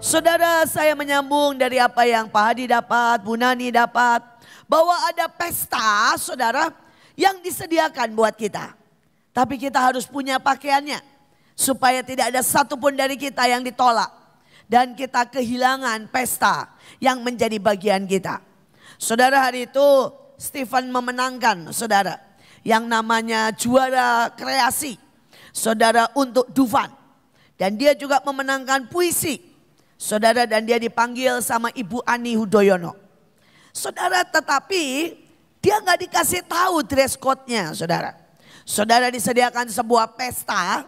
Saudara, saya menyambung dari apa yang Pak Hadi dapat, Bu Nani dapat. Bahwa ada pesta, saudara, yang disediakan buat kita. Tapi kita harus punya pakaiannya. Supaya tidak ada satupun dari kita yang ditolak. Dan kita kehilangan pesta yang menjadi bagian kita. Saudara, hari itu Stephen memenangkan, saudara, yang namanya juara kreasi. Saudara, untuk Dufan. Dan dia juga memenangkan puisi. Saudara, dan dia dipanggil sama Ibu Ani Hudoyono. Saudara, tetapi dia nggak dikasih tahu dress code-nya, saudara. Saudara, disediakan sebuah pesta,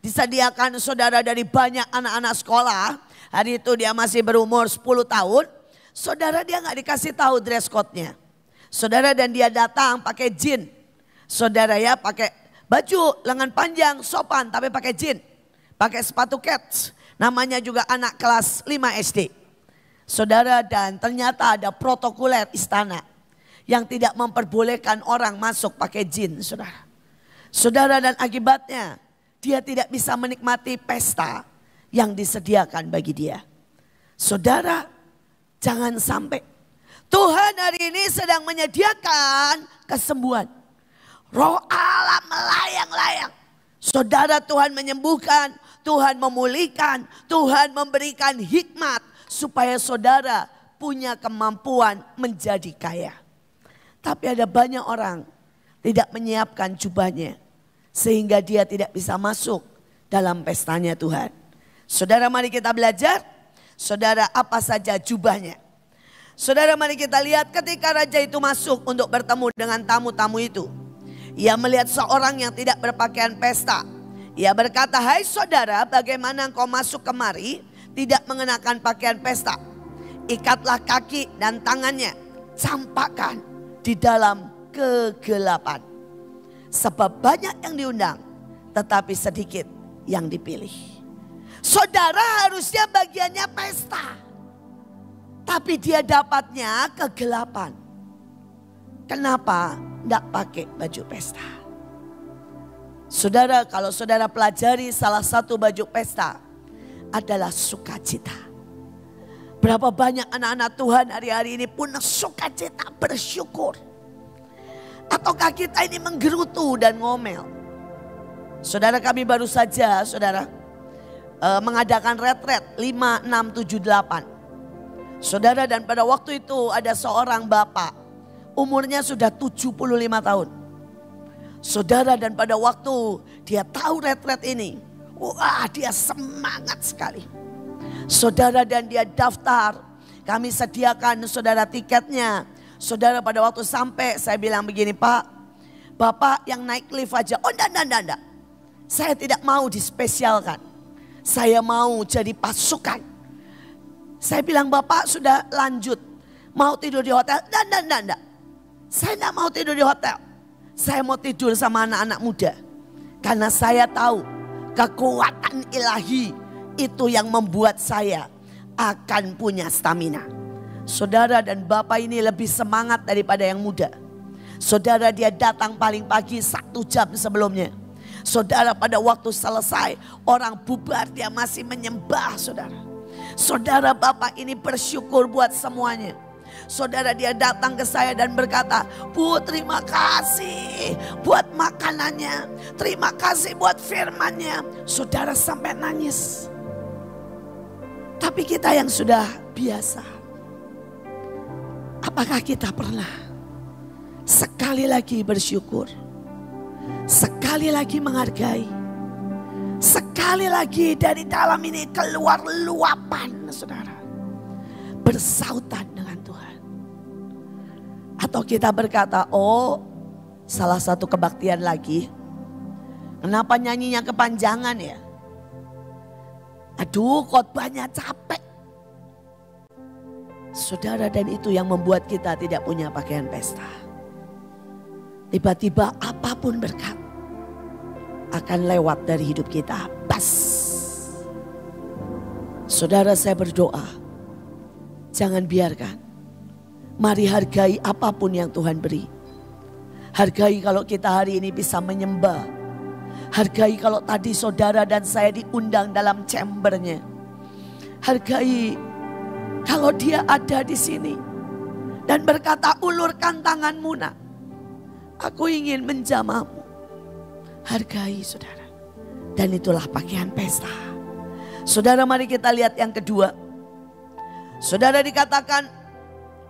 disediakan saudara dari banyak anak-anak sekolah. Hari itu dia masih berumur 10 tahun. Saudara, dia nggak dikasih tahu dress code-nya. Saudara, dan dia datang pakai jin. Saudara ya, pakai baju lengan panjang, sopan, tapi pakai jin. Pakai sepatu kets. Namanya juga anak kelas 5 SD. Saudara, dan ternyata ada protokoler istana yang tidak memperbolehkan orang masuk pakai jin, saudara. Saudara, dan akibatnya dia tidak bisa menikmati pesta yang disediakan bagi dia. Saudara, jangan sampai Tuhan hari ini sedang menyediakan kesembuhan. Roh Allah melayang-layang. Saudara, Tuhan menyembuhkan, Tuhan memulihkan, Tuhan memberikan hikmat supaya saudara punya kemampuan menjadi kaya. Tapi ada banyak orang tidak menyiapkan jubahnya sehingga dia tidak bisa masuk dalam pestanya Tuhan. Saudara, mari kita belajar. Saudara, apa saja jubahnya? Saudara, mari kita lihat ketika raja itu masuk untuk bertemu dengan tamu-tamu itu. Ia melihat seorang yang tidak berpakaian pesta. Ia berkata, "Hai saudara, bagaimana engkau masuk kemari tidak mengenakan pakaian pesta? Ikatlah kaki dan tangannya, campakkan di dalam kegelapan. Sebab banyak yang diundang, tetapi sedikit yang dipilih." Saudara, harusnya bagiannya pesta. Tapi dia dapatnya kegelapan. Kenapa tidak pakai baju pesta? Saudara, kalau saudara pelajari salah satu baju pesta adalah sukacita. Berapa banyak anak-anak Tuhan hari-hari ini punya sukacita, bersyukur. Ataukah kita ini menggerutu dan ngomel? Saudara, kami baru saja saudara mengadakan retret 5, 6, 7, 8. Saudara, dan pada waktu itu ada seorang bapak. Umurnya sudah 75 tahun. Saudara, dan pada waktu dia tahu retret ini, wah, dia semangat sekali. Saudara, dan dia daftar. Kami sediakan saudara tiketnya. Saudara, pada waktu sampai saya bilang begini, "Pak, Bapak yang naik lift aja." "Oh, enggak. Saya tidak mau dispesialkan. Saya mau jadi pasukan." Saya bilang, "Bapak sudah lanjut, mau tidur di hotel?" Enggak. Saya tidak mau tidur di hotel. Saya mau tidur sama anak-anak muda. Karena saya tahu kekuatan ilahi itu yang membuat saya akan punya stamina. Saudara, dan bapak ini lebih semangat daripada yang muda. Saudara, dia datang paling pagi 1 jam sebelumnya. Saudara, pada waktu selesai orang bubar, dia masih menyembah, saudara. Saudara, bapak ini bersyukur buat semuanya. Saudara, dia datang ke saya dan berkata, "Bu, terima kasih buat makanannya. Terima kasih buat firmannya." Saudara, sampai nangis. Tapi kita yang sudah biasa, apakah kita pernah sekali lagi bersyukur? Sekali lagi menghargai? Sekali lagi dari dalam ini keluar luapan, saudara. Bersautan dengan Tuhan. Atau kita berkata, "Oh, salah satu kebaktian lagi. Kenapa nyanyinya kepanjangan ya? Aduh, khotbahnya capek." Saudara, dan itu yang membuat kita tidak punya pakaian pesta. Tiba-tiba apapun berkat akan lewat dari hidup kita. Bas. Saudara, saya berdoa, jangan biarkan. Mari hargai apapun yang Tuhan beri. Hargai kalau kita hari ini bisa menyembah. Hargai kalau tadi saudara dan saya diundang dalam chambernya. Hargai kalau dia ada di sini dan berkata, ulurkan tanganmu nak, aku ingin menjamahmu. Hargai saudara. Dan itulah pakaian pesta. Saudara, mari kita lihat yang kedua. Saudara, dikatakan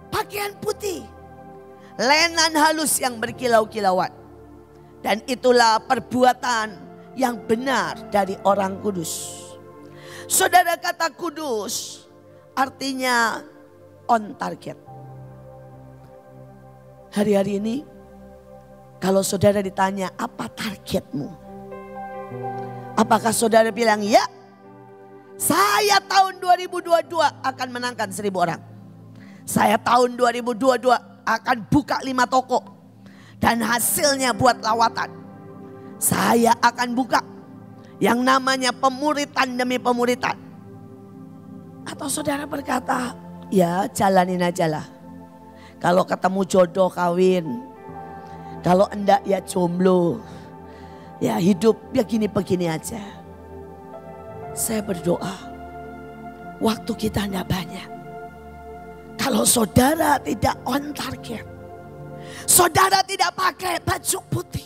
pakaian putih, lenan halus yang berkilau-kilauan. Dan itulah perbuatan yang benar dari orang kudus. Saudara, kata kudus artinya on target. Hari-hari ini kalau saudara ditanya apa targetmu? Apakah saudara bilang, ya saya tahun 2022 akan menangkan 1.000 orang. Saya tahun 2022 akan buka 5 toko. Dan hasilnya buat lawatan. Saya akan buka yang namanya pemuritan demi pemuritan. Atau saudara berkata, ya jalanin aja lah. Kalau ketemu jodoh kawin. Kalau enggak ya jomblo. Ya hidup ya gini-begini aja. Saya berdoa, waktu kita enggak banyak. Kalau saudara tidak on target, saudara tidak pakai baju putih,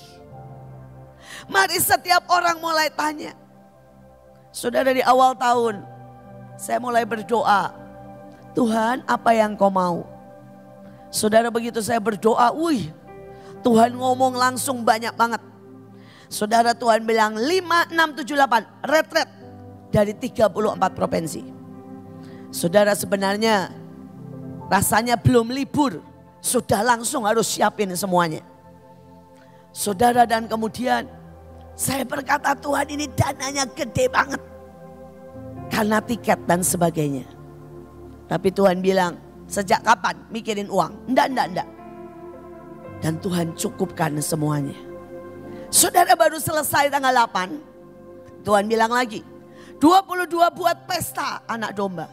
mari setiap orang mulai tanya. Saudara, di awal tahun saya mulai berdoa, Tuhan apa yang kau mau? Saudara, begitu saya berdoa, Tuhan ngomong langsung banyak banget. Saudara, Tuhan bilang 5, 6, 7, 8 retret dari 34 provinsi. Saudara, sebenarnya rasanya belum libur, sudah langsung harus siapin semuanya. Saudara, dan kemudian saya berkata, Tuhan ini dananya gede banget. Karena tiket dan sebagainya. Tapi Tuhan bilang, sejak kapan mikirin uang? Enggak. Dan Tuhan cukupkan semuanya. Saudara, baru selesai tanggal 8. Tuhan bilang lagi, 22 buat pesta anak domba.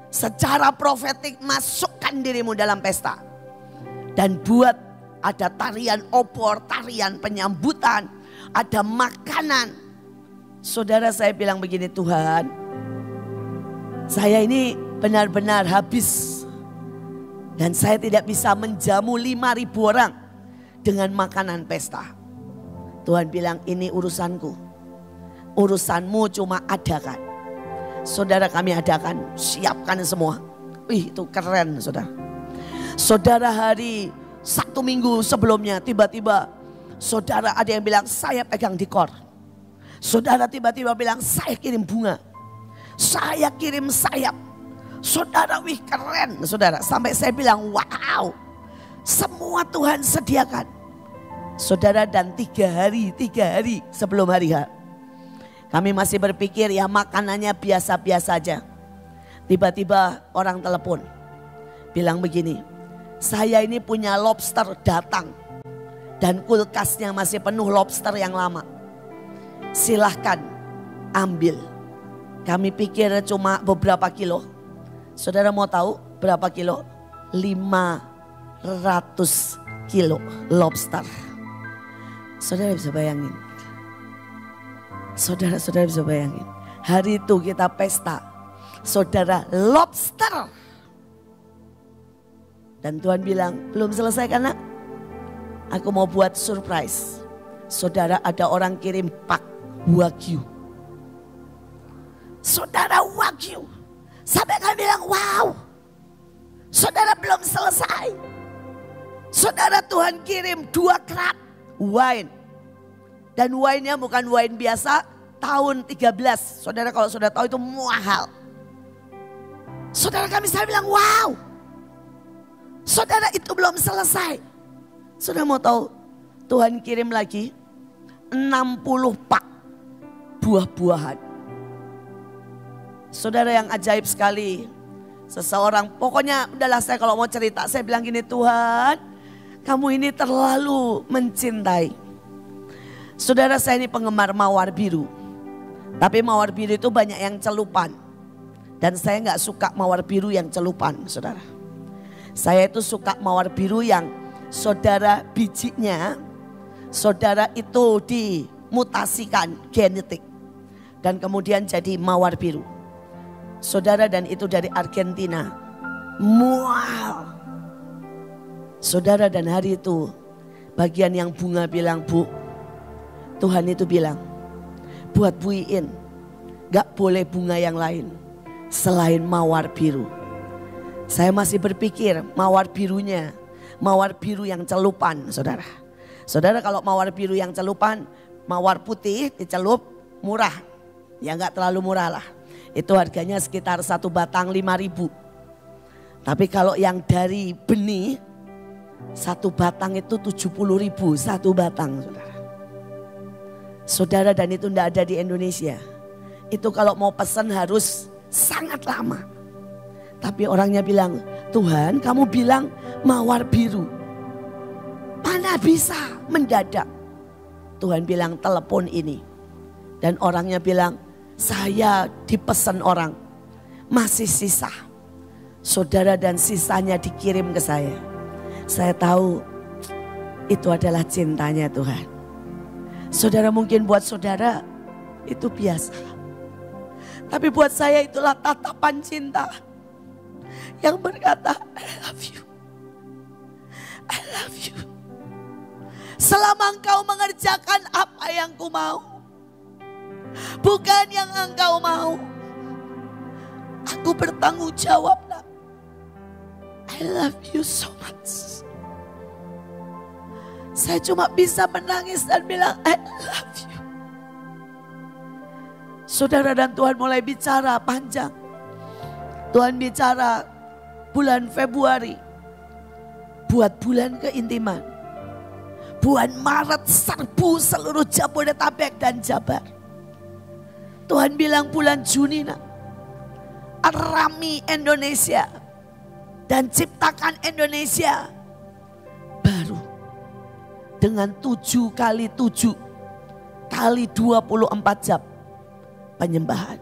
Secara profetik masukkan dirimu dalam pesta. Dan buat ada tarian opor, tarian penyambutan, ada makanan. Saudara, saya bilang begini, Tuhan, saya ini benar-benar habis. Dan saya tidak bisa menjamu 5.000 orang dengan makanan pesta. Tuhan bilang, ini urusanku. Urusanmu cuma adakan. Saudara, kami adakan, siapkan semua. Itu keren, saudara. Saudara, hari 1 minggu sebelumnya tiba-tiba saudara ada yang bilang, saya pegang dekor. Saudara tiba-tiba bilang, saya kirim bunga. Saya kirim sayap. Saudara, keren saudara. Sampai saya bilang, wow, semua Tuhan sediakan. Saudara, dan 3 hari sebelum hari H, kami masih berpikir ya makanannya biasa-biasa aja. Tiba-tiba orang telepon, bilang begini, saya ini punya lobster datang. Dan kulkasnya masih penuh lobster yang lama. Silahkan ambil. Kami pikir cuma beberapa kilo. Saudara mau tahu berapa kilo? 500 kilo lobster. Saudara bisa bayangin. Saudara bisa bayangin. Hari itu kita pesta. Saudara, lobster. Dan Tuhan bilang, belum selesai kan nak? Aku mau buat surprise. Saudara, ada orang kirim pak wagyu. Saudara, wagyu. Sampai kami bilang, wow. Saudara, belum selesai. Saudara, Tuhan kirim 2 kerat wine. Dan wine-nya bukan wine biasa, tahun 13. Saudara, kalau saudara tahu itu mahal. Saudara, saya bilang, wow. Saudara, itu belum selesai. Saudara mau tahu, Tuhan kirim lagi 60 pak buah-buahan. Saudara, yang ajaib sekali. Seseorang, pokoknya udahlah, saya kalau mau cerita, saya bilang gini, Tuhan, kamu ini terlalu mencintai. Saudara, saya ini penggemar mawar biru. Tapi mawar biru itu banyak yang celupan. Dan saya gak suka mawar biru yang celupan, saudara. Saya itu suka mawar biru yang saudara bijinya, saudara itu dimutasikan genetik. Dan kemudian jadi mawar biru. Saudara, dan itu dari Argentina. Mual. Saudara, dan hari itu bagian yang bunga bilang, Bu, Tuhan itu bilang, buat Bu Iin gak boleh bunga yang lain selain mawar biru. Saya masih berpikir mawar birunya, mawar biru yang celupan, saudara. Saudara, kalau mawar biru yang celupan, mawar putih dicelup murah. Ya gak terlalu murah lah. Itu harganya sekitar 1 batang 5.000. Tapi kalau yang dari benih, 1 batang itu 70.000 1 batang, saudara. Saudara, dan itu tidak ada di Indonesia. Itu kalau mau pesan harus sangat lama. Tapi orangnya bilang, Tuhan kamu bilang mawar biru. Mana bisa mendadak. Tuhan bilang telepon ini. Dan orangnya bilang, saya dipesan orang. Masih sisa. Saudara, dan sisanya dikirim ke saya. Saya tahu itu adalah cintanya Tuhan. Saudara, mungkin buat saudara itu biasa. Tapi buat saya itulah tatapan cinta yang berkata, I love you. I love you. Selama engkau mengerjakan apa yang ku mau, bukan yang engkau mau, aku bertanggung jawab. I love you so much. Saya cuma bisa menangis dan bilang I love you. Saudara, dan Tuhan mulai bicara panjang. Tuhan bicara bulan Februari buat bulan keintiman. Bulan Maret serbu seluruh Jabodetabek dan Jabar. Tuhan bilang bulan Juni nak, Rami Indonesia dan ciptakan Indonesia baru dengan 7 kali 7 kali 24 jam penyembahan.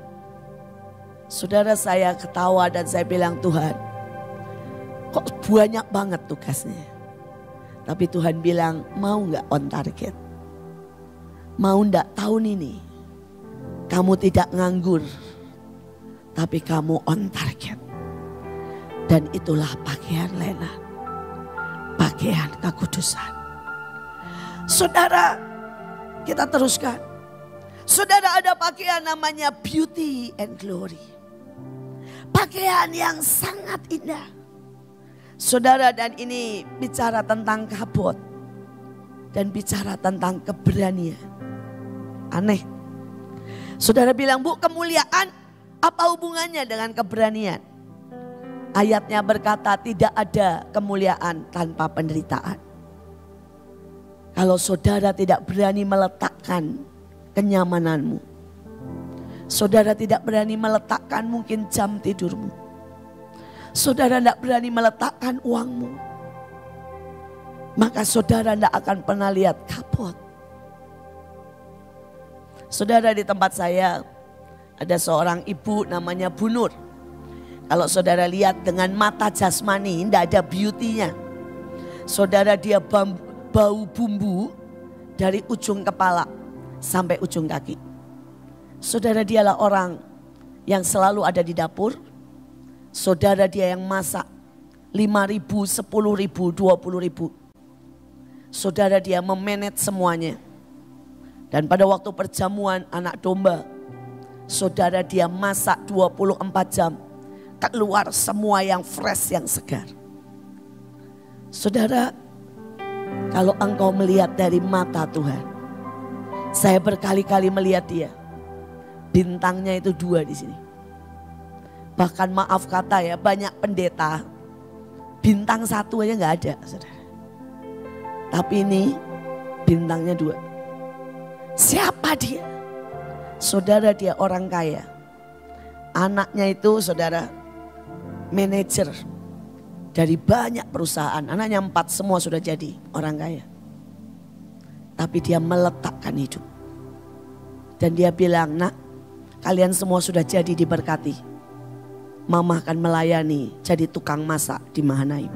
Saudara, saya ketawa dan saya bilang, Tuhan kok banyak banget tugasnya. Tapi Tuhan bilang, mau gak on target? Mau gak tahun ini kamu tidak nganggur, tapi kamu on target. Dan itulah pakaian Lena, pakaian kekudusan. Saudara, kita teruskan. Saudara, ada pakaian namanya beauty and glory. Pakaian yang sangat indah. Saudara, dan ini bicara tentang kabot. Dan bicara tentang keberanian. Aneh. Saudara bilang, Bu, kemuliaan apa hubungannya dengan keberanian? Ayatnya berkata tidak ada kemuliaan tanpa penderitaan. Kalau saudara tidak berani meletakkan kenyamananmu, saudara tidak berani meletakkan mungkin jam tidurmu, saudara tidak berani meletakkan uangmu, maka saudara tidak akan pernah lihat kapot. Saudara, di tempat saya ada seorang ibu namanya Bu Nur. Kalau saudara lihat dengan mata jasmani, tidak ada beauty-nya. Saudara, dia bau bumbu dari ujung kepala sampai ujung kaki. Saudara, dialah orang yang selalu ada di dapur. Saudara, dia yang masak 5.000, 10.000, 20.000. Saudara, dia memanage semuanya. Dan pada waktu perjamuan anak domba, saudara, dia masak 24 jam. Keluar semua yang fresh, yang segar. Saudara, kalau engkau melihat dari mata Tuhan, saya berkali-kali melihat dia. Bintangnya itu 2 di sini. Bahkan maaf kata ya, banyak pendeta bintang 1 aja nggak ada, saudara. Tapi ini bintangnya 2. Siapa dia? Saudara, dia orang kaya. Anaknya itu, saudara, manajer dari banyak perusahaan. Anaknya 4 semua sudah jadi orang kaya. Tapi dia meletakkan hidup. Dan dia bilang, nak, kalian semua sudah jadi diberkati. Mama akan melayani jadi tukang masak di Mahanaim.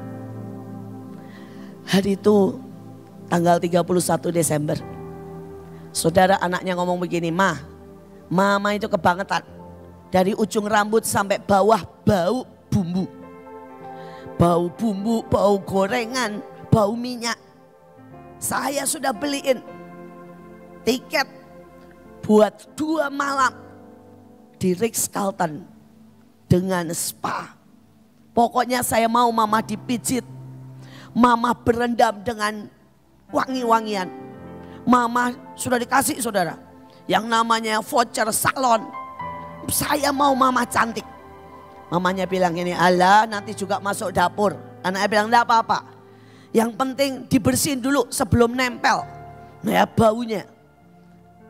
Hari itu tanggal 31 Desember. Saudara, anaknya ngomong begini, Mama itu kebangetan. Dari ujung rambut sampai bawah bau bumbu. Bau bumbu, bau gorengan, bau minyak. Saya sudah beliin tiket buat 2 malam di Ritz-Carlton dengan spa. Pokoknya saya mau mama dipijit. Mama berendam dengan wangi-wangian. Mama sudah dikasih saudara yang namanya voucher salon. Saya mau mama cantik. Mamanya bilang ini, alah nanti juga masuk dapur. Anaknya bilang enggak apa-apa. Yang penting dibersihin dulu sebelum nempel. Nah ya baunya.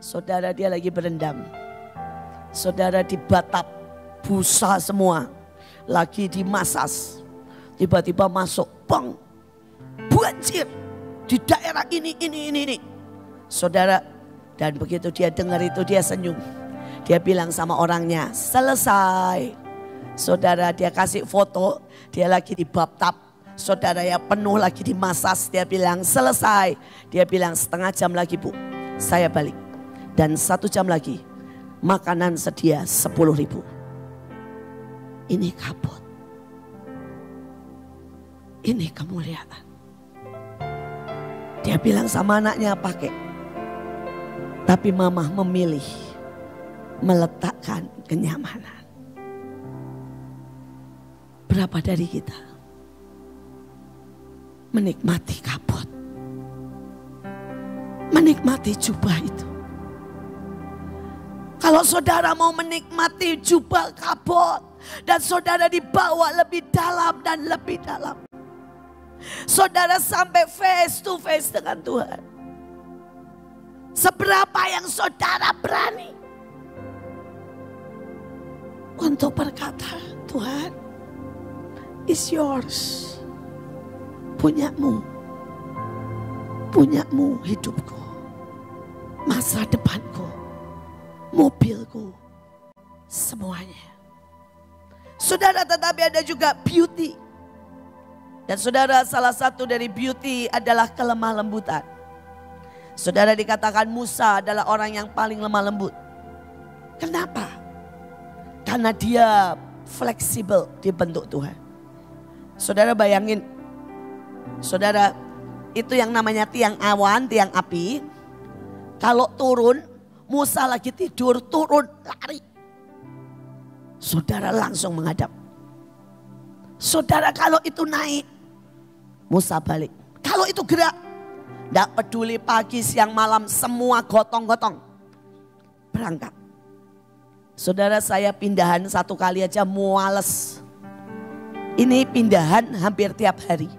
Saudara dia lagi berendam. Saudara di batap busa semua. Lagi dimasas. Tiba-tiba masuk bang. Banjir. Di daerah ini. Saudara, dan begitu dia dengar itu dia senyum. Dia bilang sama orangnya, selesai. Saudara dia kasih foto, dia lagi di bathtub. Saudara ya penuh lagi dimasas, dia bilang selesai. Dia bilang 1/2 jam lagi bu, saya balik. Dan 1 jam lagi, makanan sedia 10.000. Ini kapot. Ini kemuliaan. Dia bilang sama anaknya pakai. Tapi mama memilih meletakkan kenyamanan. Berapa dari kita menikmati kapot, menikmati jubah itu? Kalau saudara mau menikmati jubah kapot dan saudara dibawa lebih dalam dan lebih dalam, saudara sampai face to face dengan Tuhan. Seberapa yang saudara berani untuk berkata, Tuhan, is yours. Punyamu. Punyamu hidupku. Masa depanku. Mobilku. Semuanya. Saudara, tetapi ada juga beauty. Dan saudara, salah satu dari beauty adalah kelemah lembutan. Saudara, dikatakan Musa adalah orang yang paling lemah lembut. Kenapa? Karena dia fleksibel dibentuk Tuhan. Saudara bayangin, saudara itu yang namanya tiang awan, tiang api. Kalau turun, Musa lagi tidur, turun, lari. Saudara langsung menghadap. Saudara kalau itu naik, Musa balik. Kalau itu gerak, tidak peduli pagi, siang, malam, semua gotong-gotong. Berangkat. Saudara, saya pindahan 1 kali aja muales. Ini pindahan hampir tiap hari.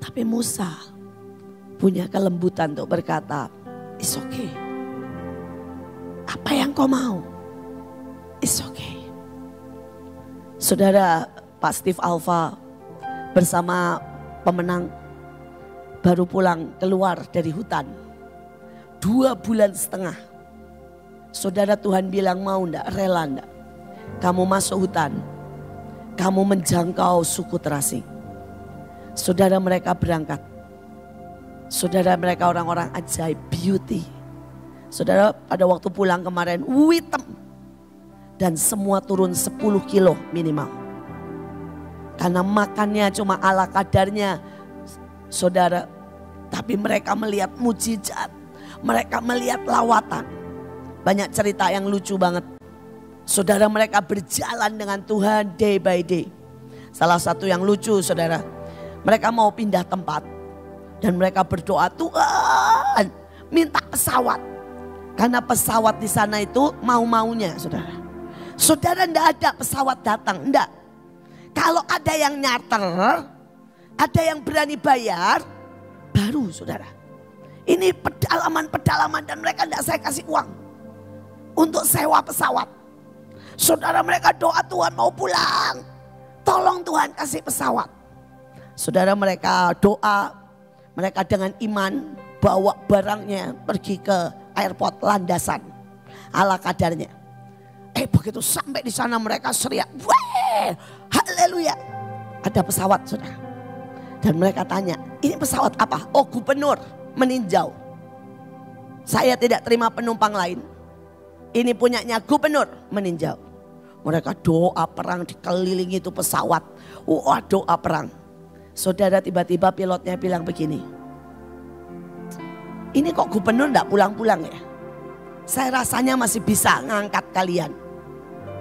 Tapi Musa punya kelembutan untuk berkata, it's okay. Apa yang kau mau? It's okay. Saudara, Pak Steve Alfa bersama pemenang baru pulang keluar dari hutan. 2,5 bulan. Saudara, Tuhan bilang mau enggak, rela enggak? Kamu masuk hutan, kamu menjangkau suku terasing. Saudara, mereka berangkat. Saudara, mereka orang-orang ajaib, beauty. Saudara, pada waktu pulang kemarin, hitam. Dan semua turun 10 kilo minimal. Karena makannya cuma ala kadarnya, saudara. Tapi mereka melihat mujizat, mereka melihat lawatan. Banyak cerita yang lucu banget. Saudara, mereka berjalan dengan Tuhan day by day. Salah satu yang lucu, saudara, mereka mau pindah tempat. Dan mereka berdoa, Tuhan minta pesawat. Karena pesawat di sana itu mau-maunya, saudara. Saudara, enggak ada pesawat datang, enggak. Kalau ada yang nyarter, ada yang berani bayar, baru saudara. Ini pedalaman-pedalaman dan mereka enggak saya kasih uang untuk sewa pesawat. Saudara, mereka doa, Tuhan mau pulang. Tolong Tuhan kasih pesawat. Saudara, mereka doa, mereka dengan iman bawa barangnya pergi ke airport landasan. Ala kadarnya. Begitu sampai di sana mereka seriak, weh, haleluya. Ada pesawat, saudara. Dan mereka tanya, ini pesawat apa? Oh, gubernur meninjau. Saya tidak terima penumpang lain. Ini punyanya gubernur meninjau. Mereka doa perang, dikelilingi itu pesawat. Wah, doa perang. Saudara, tiba-tiba pilotnya bilang begini. Ini kok gubernur enggak pulang-pulang ya? Saya rasanya masih bisa ngangkat kalian.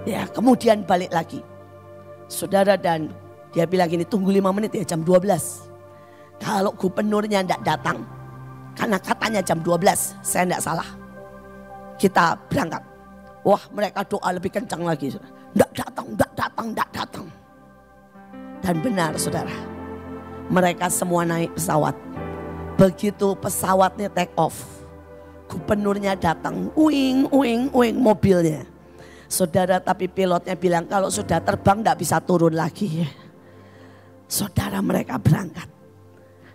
Ya, kemudian balik lagi. Saudara, dan dia bilang gini, tunggu 5 menit ya, jam 12. Kalau gubernurnya enggak datang, karena katanya jam 12, saya enggak salah. Kita berangkat. Wah, mereka doa lebih kencang lagi. Enggak datang, enggak datang, enggak datang. Dan benar saudara, mereka semua naik pesawat. Begitu pesawatnya take off, gubernurnya datang, uing, uing, uing mobilnya. Saudara, tapi pilotnya bilang kalau sudah terbang enggak bisa turun lagi. Saudara, mereka berangkat.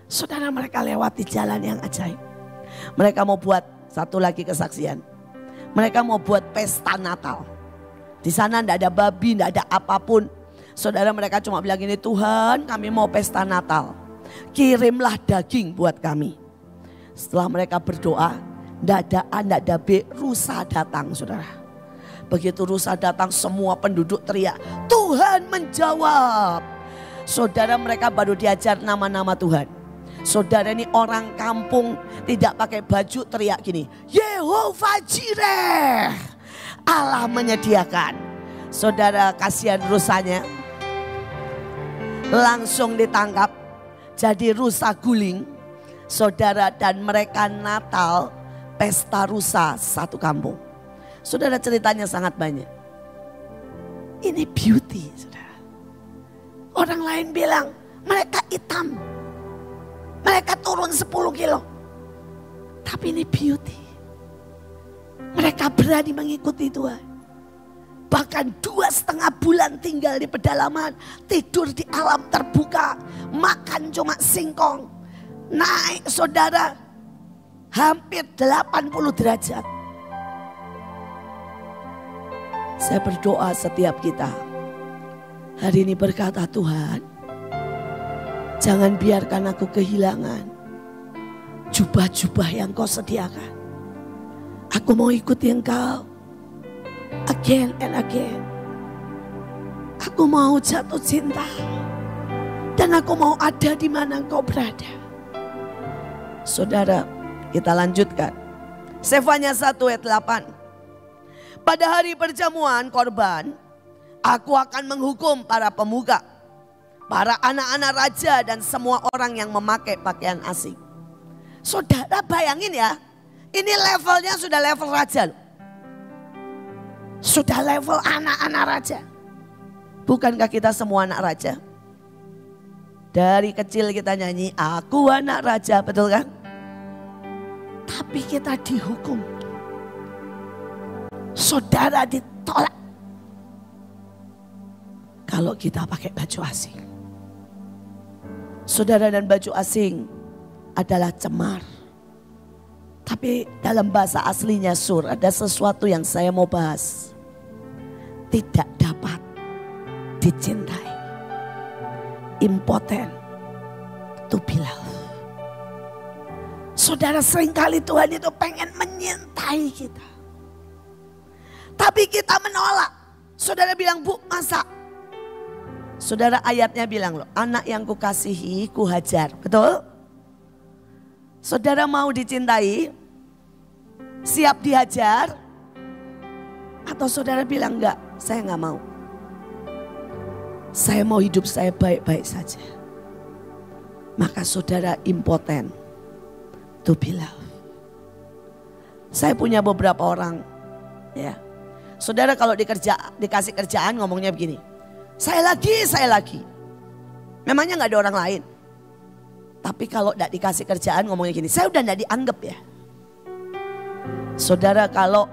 Saudara, mereka lewati jalan yang ajaib. Mereka mau buat satu lagi kesaksian. Mereka mau buat pesta Natal. Di sana enggak ada babi, enggak ada apapun. Saudara, mereka cuma bilang gini, Tuhan kami mau pesta Natal. Kirimlah daging buat kami. Setelah mereka berdoa, enggak ada A, enggak ada B, rusa datang saudara. Begitu rusa datang semua penduduk teriak, Tuhan menjawab. Saudara, mereka baru diajar nama-nama Tuhan. Saudara, ini orang kampung tidak pakai baju teriak gini, Yehovah Jireh, Allah menyediakan. Saudara, kasihan rusanya, langsung ditangkap jadi rusa guling. Saudara, dan mereka Natal pesta rusa satu kampung. Saudara, ceritanya sangat banyak. Ini beauty saudara. Orang lain bilang mereka hitam, mereka turun 10 kilo. Tapi ini beauty. Mereka berani mengikuti Tuhan. Bahkan 2,5 bulan tinggal di pedalaman. Tidur di alam terbuka. Makan cuma singkong. Naik saudara hampir 80 derajat. Saya berdoa setiap kita hari ini berkata, Tuhan jangan biarkan aku kehilangan jubah-jubah yang kau sediakan. Aku mau ikuti engkau again and again. Aku mau jatuh cinta. Dan aku mau ada di mana engkau berada. Saudara, kita lanjutkan. Sefanya 1 ayat 8. Pada hari perjamuan korban, aku akan menghukum para pemuka, para anak-anak raja dan semua orang yang memakai pakaian asing. Saudara bayangin ya, ini levelnya sudah level raja loh. Sudah level anak-anak raja. Bukankah kita semua anak raja? Dari kecil kita nyanyi, aku anak raja, betul kan? Tapi kita dihukum. Saudara ditolak. Kalau kita pakai baju asing. Saudara, dan baju asing adalah cemar. Tapi dalam bahasa aslinya sur, ada sesuatu yang saya mau bahas. Tidak dapat dicintai. Impotent to be loved. Saudara, seringkali Tuhan itu pengen menyintai kita. Tapi kita menolak. Saudara bilang, Bu, masa? Saudara, ayatnya bilang loh, anak yang kukasihi kuhajar. Betul? Saudara mau dicintai? Siap dihajar? Atau saudara bilang enggak, saya enggak mau. Saya mau hidup saya baik-baik saja. Maka saudara impotent to be loved. Saya punya beberapa orang, ya. Saudara kalau dikasih kerjaan ngomongnya begini. Saya lagi. Memangnya nggak ada orang lain. Tapi kalau tidak dikasih kerjaan ngomongnya gini. Saya udah tidak dianggap ya. Saudara, kalau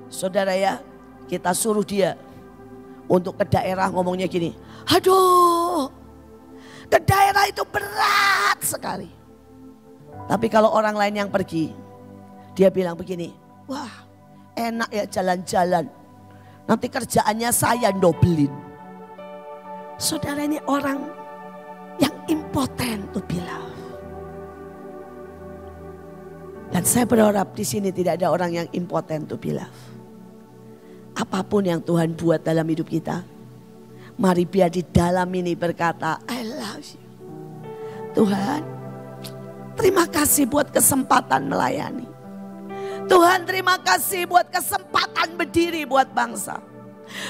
saudara ya kita suruh dia untuk ke daerah ngomongnya gini. Aduh, ke daerah itu berat sekali. Tapi kalau orang lain yang pergi, dia bilang begini. Wah, enak ya jalan-jalan. Nanti kerjaannya saya dobelin. Saudara, ini orang yang impotent to be loved. Dan saya berharap di sini tidak ada orang yang impotent to be loved. apapun yang Tuhan buat dalam hidup kita, mari biar di dalam ini berkata, I love you. Tuhan, terima kasih buat kesempatan melayani. Tuhan, terima kasih buat kesempatan berdiri buat bangsa.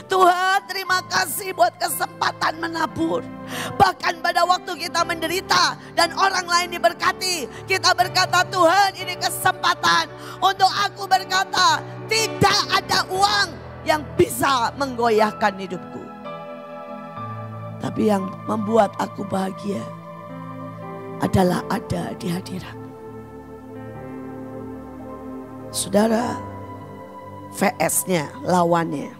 Tuhan, terima kasih buat kesempatan menabur. Bahkan pada waktu kita menderita dan orang lain diberkati, kita berkata, Tuhan, ini kesempatan untuk aku berkata, tidak ada uang yang bisa menggoyahkan hidupku. Tapi yang membuat aku bahagia adalah ada di hadirat. Saudara, VS-nya, lawannya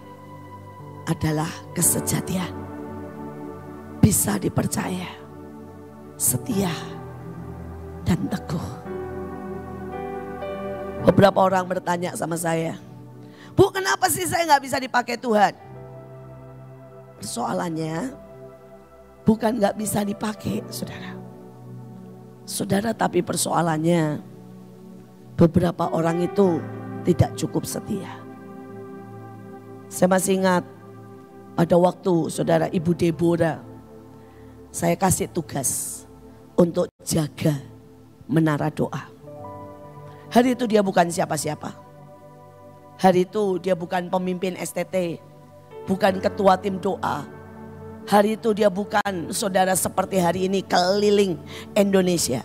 adalah kesejatian. Bisa dipercaya, setia, dan teguh. Beberapa orang bertanya sama saya, Bu, kenapa sih saya gak bisa dipakai Tuhan? Persoalannya bukan gak bisa dipakai, saudara. Saudara, tapi persoalannya beberapa orang itu tidak cukup setia. Saya masih ingat pada waktu saudara Ibu Deborah, saya kasih tugas untuk jaga menara doa. Hari itu dia bukan siapa-siapa. Hari itu dia bukan pemimpin STT, bukan ketua tim doa. Hari itu dia bukan saudara seperti hari ini keliling Indonesia.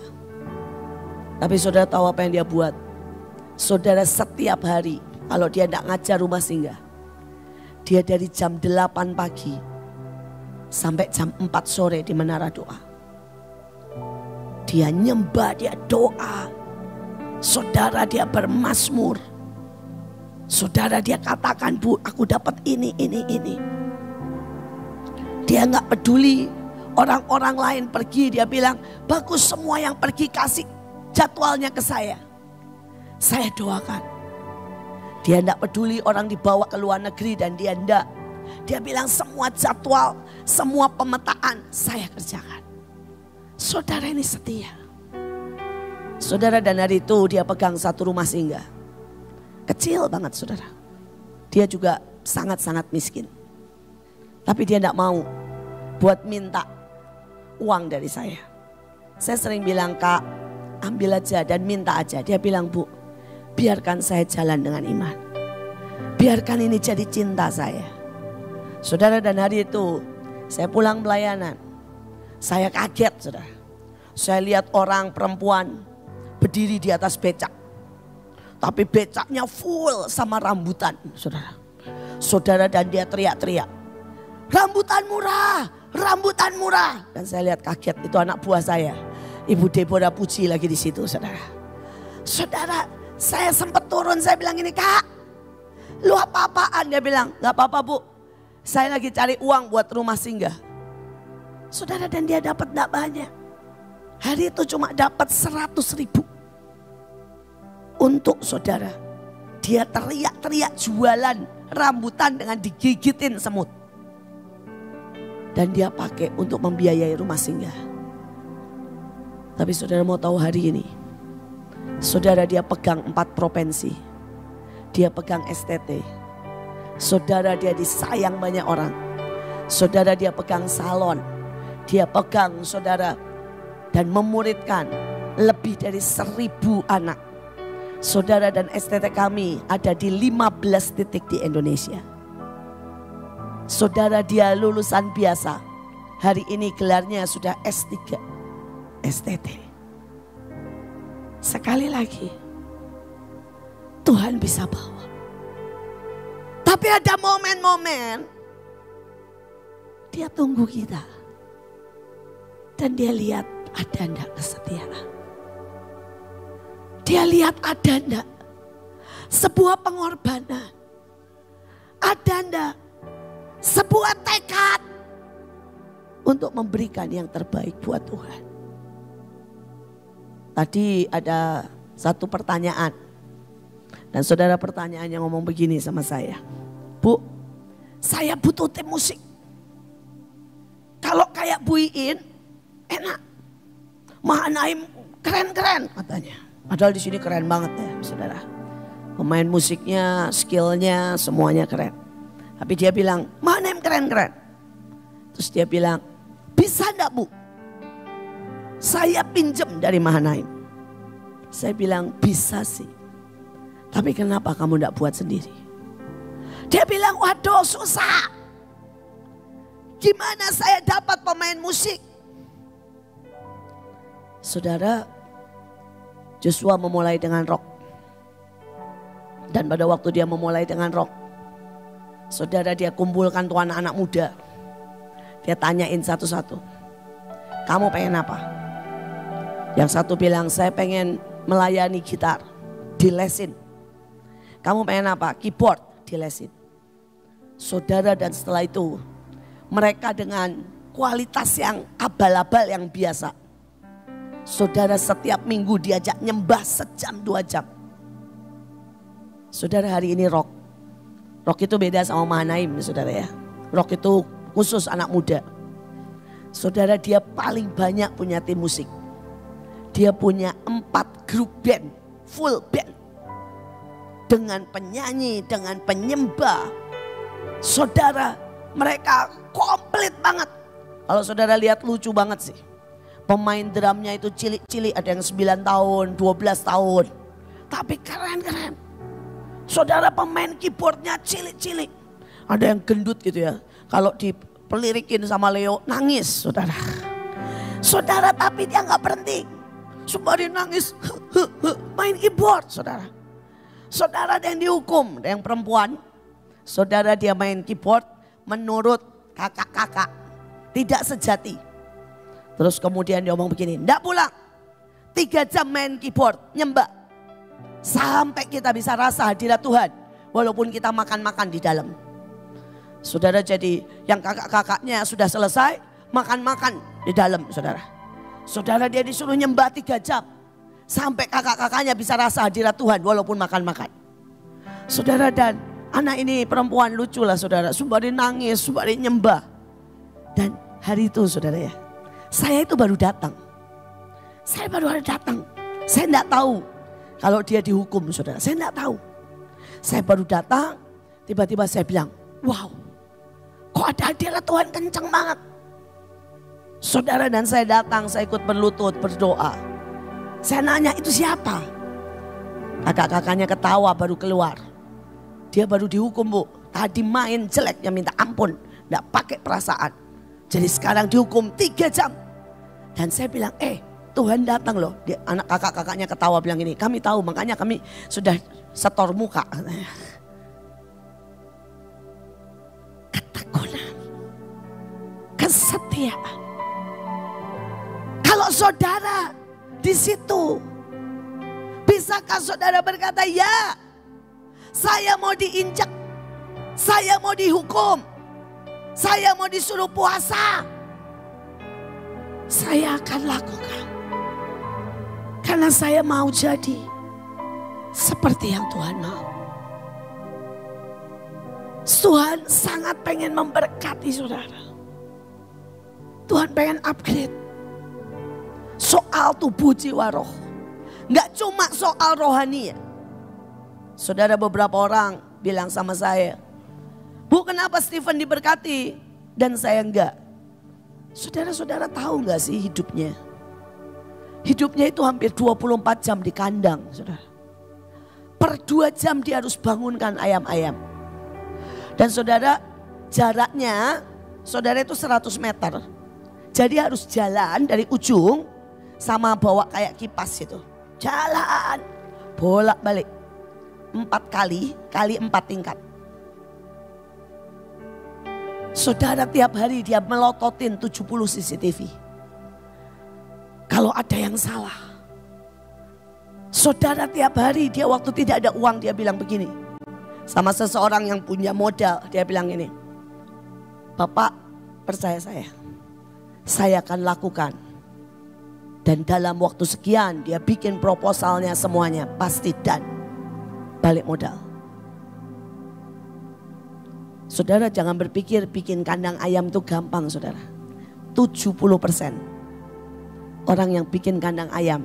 Tapi saudara tahu apa yang dia buat? Saudara setiap hari kalau dia tidak ngajar rumah singgah, dia dari jam 8 pagi sampai jam 4 sore di menara doa. Dia nyembah, dia doa. Saudara, dia bermazmur. Saudara, dia katakan, Bu, aku dapat ini. Dia nggak peduli orang-orang lain pergi. Dia bilang, bagus, semua yang pergi kasih jadwalnya ke saya. Saya doakan. Dia tidak peduli orang dibawa ke luar negeri dan dia tidak. Dia bilang semua jadwal, semua pemetaan saya kerjakan. Saudara ini setia. Saudara, dan hari itu dia pegang satu rumah singgah. Kecil banget saudara. Dia juga sangat-sangat miskin. Tapi dia tidak mau buat minta uang dari saya. Saya sering bilang, Kak, ambil aja dan minta aja. Dia bilang, Bu, biarkan saya jalan dengan iman. Biarkan ini jadi cinta saya. Saudara, dan hari itu saya pulang pelayanan. Saya kaget saudara. Saya lihat orang perempuan berdiri di atas becak. Tapi becaknya full sama rambutan saudara. Saudara, dan dia teriak-teriak, rambutan murah, rambutan murah. Dan saya lihat kaget, itu anak buah saya. Ibu Deborah Puji lagi di situ saudara. Saudara, saya sempat turun, saya bilang ini, Kak, lu apa-apaan? Dia bilang, gak apa-apa Bu, saya lagi cari uang buat rumah singgah. Saudara, dan dia dapat gak banyak. Hari itu cuma dapat 100.000. Untuk saudara, dia teriak-teriak jualan rambutan dengan digigitin semut. Dan dia pakai untuk membiayai rumah singgah. Tapi saudara mau tahu hari ini, saudara, dia pegang 4 provinsi. Dia pegang STT. Saudara, dia disayang banyak orang. Saudara, dia pegang salon. Dia pegang saudara dan memuridkan lebih dari 1.000 anak. Saudara, dan STT kami ada di 15 titik di Indonesia. Saudara, dia lulusan biasa. Hari ini gelarnya sudah S3 STT. Sekali lagi, Tuhan bisa bawa. Tapi ada momen-momen dia tunggu kita. Dan dia lihat ada enggak kesetiaan. Dia lihat ada enggak sebuah pengorbanan. Ada enggak sebuah tekad untuk memberikan yang terbaik buat Tuhan. Tadi ada satu pertanyaan. Dan saudara, pertanyaannya ngomong begini sama saya. Bu, saya butuh tim musik. Kalau kayak Bu Iin, enak. Mahanaim keren-keren katanya. Padahal di sini keren banget ya saudara. Pemain musiknya, skillnya, semuanya keren. Tapi dia bilang, Mahanaim keren-keren. Terus dia bilang, bisa enggak Bu? Saya pinjam dari Mahanaim. Saya bilang, bisa sih. Tapi kenapa kamu enggak buat sendiri? Dia bilang, waduh susah. Gimana saya dapat pemain musik? Saudara, Joshua memulai dengan rock. Dan pada waktu dia memulai dengan rock, saudara, dia kumpulkan tuh anak-anak muda. Dia tanyain satu-satu, kamu pengen apa? Yang satu bilang, saya pengen melayani gitar, dilesin. Kamu pengen apa? Keyboard, dilesin. Saudara, dan setelah itu mereka dengan kualitas yang abal-abal yang biasa. Saudara, setiap minggu diajak nyembah sejam 2 jam. Saudara, hari ini rock. Rock itu beda sama Mahanaim, saudara ya. Rock itu khusus anak muda. Saudara, dia paling banyak punya tim musik. Dia punya 4 grup band, full band. Dengan penyanyi, dengan penyembah. Saudara, mereka komplit banget. Kalau saudara lihat lucu banget sih. Pemain drumnya itu cilik-cilik, ada yang 9 tahun, 12 tahun. Tapi keren-keren. Saudara, pemain keyboardnya cilik-cilik. Ada yang gendut gitu ya. Kalau dipelirikin sama Leo, nangis saudara. Saudara, tapi dia gak berhenti. Sembari nangis, main keyboard saudara. Saudara, ada yang dihukum, ada yang perempuan. Saudara, dia main keyboard menurut kakak-kakak. Tidak sejati. Terus kemudian dia ngomong begini, ndak pulang. 3 jam main keyboard, nyembah. Sampai kita bisa rasa hadirat Tuhan. Walaupun kita makan-makan di dalam. Saudara, jadi yang kakak-kakaknya sudah selesai, makan-makan di dalam saudara. Saudara, dia disuruh nyembah 3 jam. Sampai kakak-kakaknya bisa rasa hadirat Tuhan walaupun makan-makan. Saudara, dan anak ini perempuan lucu lah saudara. Sembari nangis, sembari nyembah. Dan hari itu saudara ya, saya itu baru datang. Saya baru datang. Saya enggak tahu kalau dia dihukum saudara. Saya enggak tahu. Saya baru datang, tiba-tiba saya bilang, wow, kok ada hadirat Tuhan kencang banget. Saudara, dan saya datang, saya ikut berlutut, berdoa. Saya nanya, itu siapa? Kakak-kakaknya ketawa baru keluar. Dia baru dihukum Bu. Tadi main jeleknya minta ampun. Enggak pakai perasaan. Jadi sekarang dihukum 3 jam. Dan saya bilang, Tuhan datang loh. Anak kakak-kakaknya ketawa bilang ini, kami tahu makanya kami sudah setor muka. Ketekunan, kesetiaan. Kalau saudara di situ, bisakah saudara berkata, ya saya mau diinjak, saya mau dihukum, saya mau disuruh puasa, saya akan lakukan. Karena saya mau jadi seperti yang Tuhan mau. Tuhan sangat pengen memberkati saudara. Tuhan pengen upgrade. Soal tubuh jiwa roh. Enggak cuma soal rohani ya. Saudara, beberapa orang bilang sama saya, Bu, kenapa Stephen diberkati dan saya enggak? Saudara-saudara tahu enggak sih hidupnya? Hidupnya itu hampir 24 jam di kandang, saudara. Per 2 jam dia harus bangunkan ayam-ayam. Dan saudara, jaraknya saudara itu 100 meter. Jadi harus jalan dari ujung sama bawa kayak kipas itu. Jalan, bolak-balik. 4 kali 4 tingkat. Saudara, tiap hari dia melototin 70 CCTV. Kalau ada yang salah. Saudara, tiap hari dia waktu tidak ada uang dia bilang begini. Sama seseorang yang punya modal dia bilang ini. Bapak, percaya saya akan lakukan. Dan dalam waktu sekian dia bikin proposalnya semuanya. Pasti dan balik modal. Saudara, jangan berpikir bikin kandang ayam itu gampang saudara. 70% orang yang bikin kandang ayam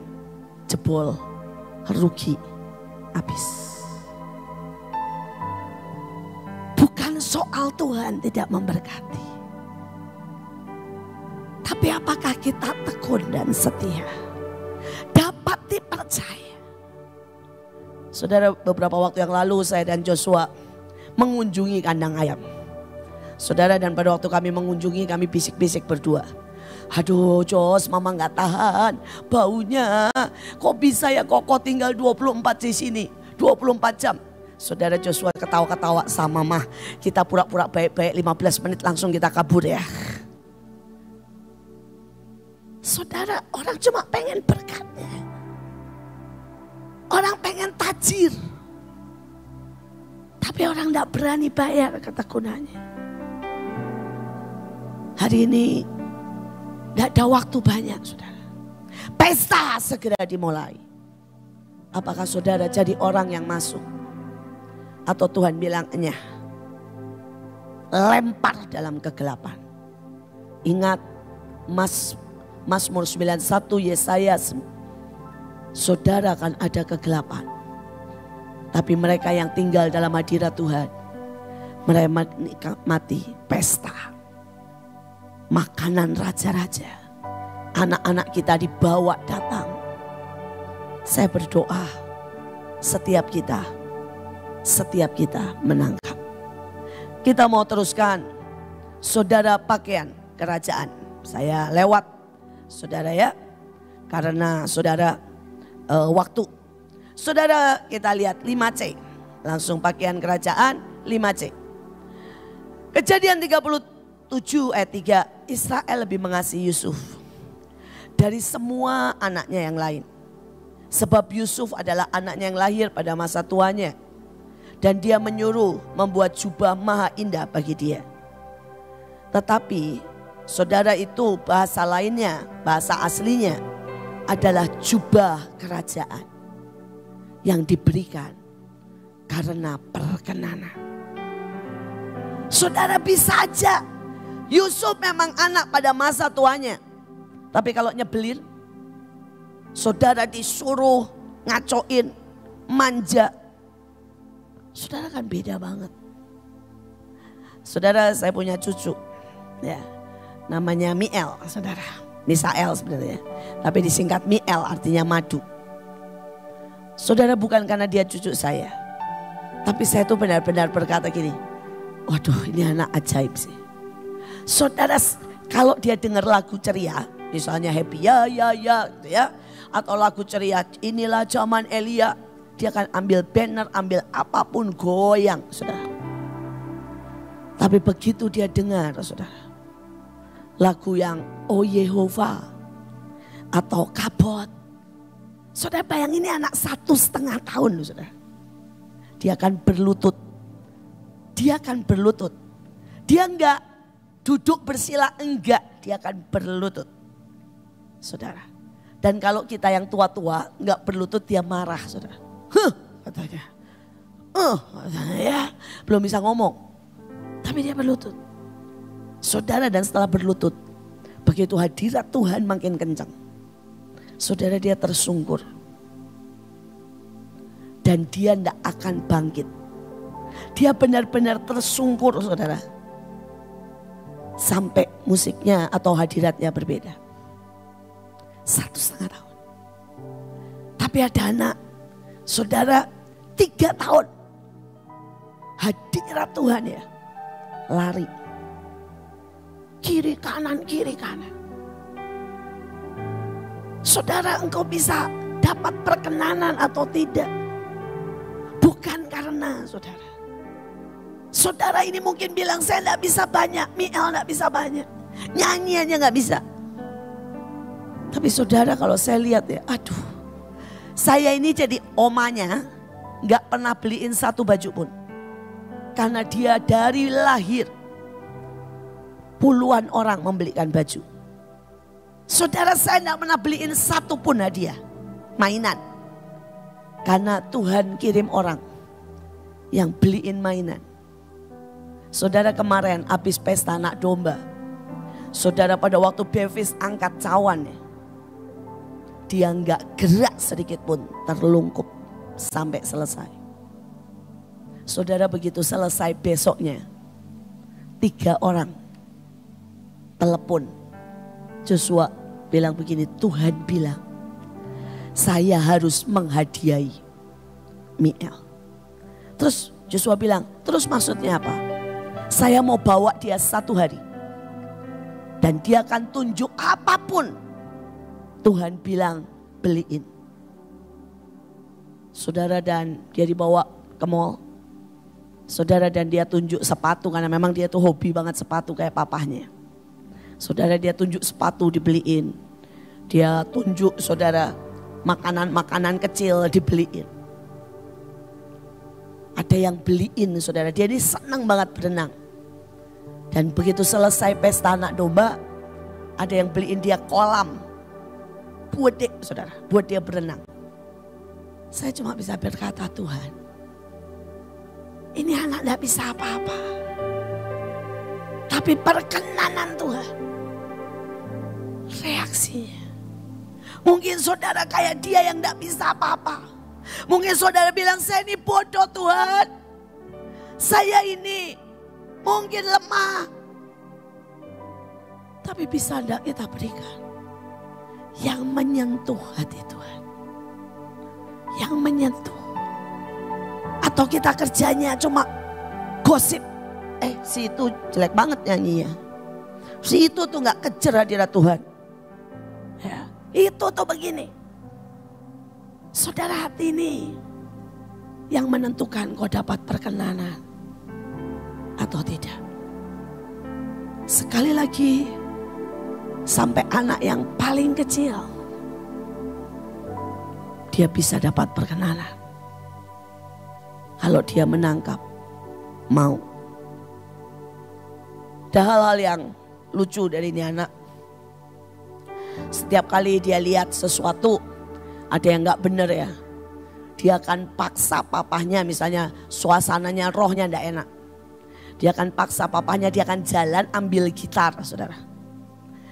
jebol, rugi, habis. Bukan soal Tuhan tidak memberkati. Tapi apakah kita tekun dan setia? Dapat dipercaya. Saudara, beberapa waktu yang lalu saya dan Joshua mengunjungi kandang ayam. Saudara, dan pada waktu kami mengunjungi, kami bisik-bisik berdua. Aduh Jos, mama gak tahan baunya. Kok bisa ya Koko tinggal 24 di sini, 24 jam. Saudara, Joshua ketawa-ketawa sama mama. Kita pura-pura baik-baik, 15 menit langsung kita kabur ya. Saudara, orang cuma pengen berkatnya. Orang pengen tajir. Tapi orang gak berani bayar ketekunannya. Hari ini gak ada waktu banyak, saudara. Pesta segera dimulai. Apakah saudara jadi orang yang masuk? Atau Tuhan bilang enyah, lempar dalam kegelapan. Ingat Mazmur 91 Yesaya, saudara akan ada kegelapan. Tapi mereka yang tinggal dalam hadirat Tuhan, mereka menikmati pesta. Makanan raja-raja, anak-anak kita dibawa datang. Saya berdoa setiap kita menangkap. Kita mau teruskan, saudara, pakaian kerajaan. Saya lewat, saudara ya, karena saudara waktu. Saudara, kita lihat 5C, langsung pakaian kerajaan 5C. Kejadian 37 ayat 3, Israel lebih mengasihi Yusuf dari semua anaknya yang lain. Sebab Yusuf adalah anaknya yang lahir pada masa tuanya. Dan dia menyuruh membuat jubah maha indah bagi dia. Tetapi saudara, itu bahasa lainnya, bahasa aslinya adalah jubah kerajaan yang diberikan karena perkenanan. Saudara, bisa aja Yusuf memang anak pada masa tuanya. Tapi kalau nyebelin, saudara disuruh ngacoin, manja. Saudara kan beda banget. Saudara, saya punya cucu. Ya, namanya Miel, saudara. Misael sebenarnya. Tapi disingkat Miel, artinya madu. Saudara, bukan karena dia cucu saya. Tapi saya tuh benar-benar berkata gini, waduh, ini anak ajaib sih. Saudara, kalau dia dengar lagu ceria, misalnya happy ya gitu ya, atau lagu ceria inilah zaman Elia, dia akan ambil banner, ambil apapun, goyang, saudara. Tapi begitu dia dengar, saudara, lagu yang Oh Yehova atau Kabot, saudara bayangin ini anak 1,5 tahun, saudara. Dia akan berlutut. Dia akan berlutut. Dia enggak duduk bersila, enggak. Dia akan berlutut, saudara. Dan kalau kita yang tua-tua enggak berlutut, dia marah, saudara. Katanya. Katanya ya, belum bisa ngomong. Tapi dia berlutut. Saudara, dan setelah berlutut, begitu hadirat Tuhan makin kencang, saudara, dia tersungkur. Dan dia tidak akan bangkit. Dia benar-benar tersungkur, saudara. Sampai musiknya atau hadiratnya berbeda. 1,5 tahun. Tapi ada anak, saudara, 3 tahun. Hadirat Tuhan ya, lari. Kiri kanan, kiri kanan. Saudara, engkau bisa dapat perkenanan atau tidak, bukan karena saudara. Saudara ini mungkin bilang, saya tidak bisa banyak, Miel tidak bisa banyak, nyanyi aja nggak bisa. Tapi saudara, kalau saya lihat ya, aduh, saya ini jadi omanya nggak pernah beliin satu baju pun. Karena dia dari lahir puluhan orang membelikan baju. Saudara, saya tidak pernah beliin satu pun hadiah, mainan. Karena Tuhan kirim orang yang beliin mainan. Saudara, kemarin habis pesta anak domba, saudara, pada waktu Bevis angkat cawan ya, dia nggak gerak sedikit pun, terlungkup sampai selesai. Saudara, begitu selesai besoknya, 3 orang telepon. Joshua bilang begini, Tuhan bilang saya harus menghadiahi Miel. Terus Joshua bilang, terus maksudnya apa? Saya mau bawa dia 1 hari. Dan dia akan tunjuk apapun. Tuhan bilang beliin. Saudara, dan dia dibawa ke mall. Saudara, dan dia tunjuk sepatu karena memang dia tuh hobi banget sepatu kayak papahnya. Saudara, dia tunjuk sepatu dibeliin. Dia tunjuk saudara makanan-makanan kecil dibeliin. Ada yang beliin saudara, dia ini senang banget berenang. Dan begitu selesai pesta anak domba, ada yang beliin dia kolam buat dia, saudara, buat dia berenang. Saya cuma bisa berkata, Tuhan, ini anak gak bisa apa-apa. Tapi perkenanan Tuhan, reaksinya. Mungkin saudara kayak dia yang gak bisa apa-apa. Mungkin saudara bilang, saya ini bodoh Tuhan. Saya ini mungkin lemah. Tapi bisa enggak kita berikan yang menyentuh hati Tuhan. Yang menyentuh. Atau kita kerjanya cuma gosip. Si itu jelek banget nyanyinya. Si itu tuh gak kejar hadirat Tuhan. Ya, itu tuh begini. Saudara, hati ini yang menentukan kau dapat perkenanan atau tidak. Sekali lagi, sampai anak yang paling kecil, dia bisa dapat perkenanan. Kalau dia menangkap, mau. Ada hal-hal yang lucu dari ini anak. Setiap kali dia lihat sesuatu, ada yang gak bener ya, dia akan paksa papahnya, misalnya suasananya, rohnya gak enak. Dia akan paksa papahnya, dia akan jalan ambil gitar saudara.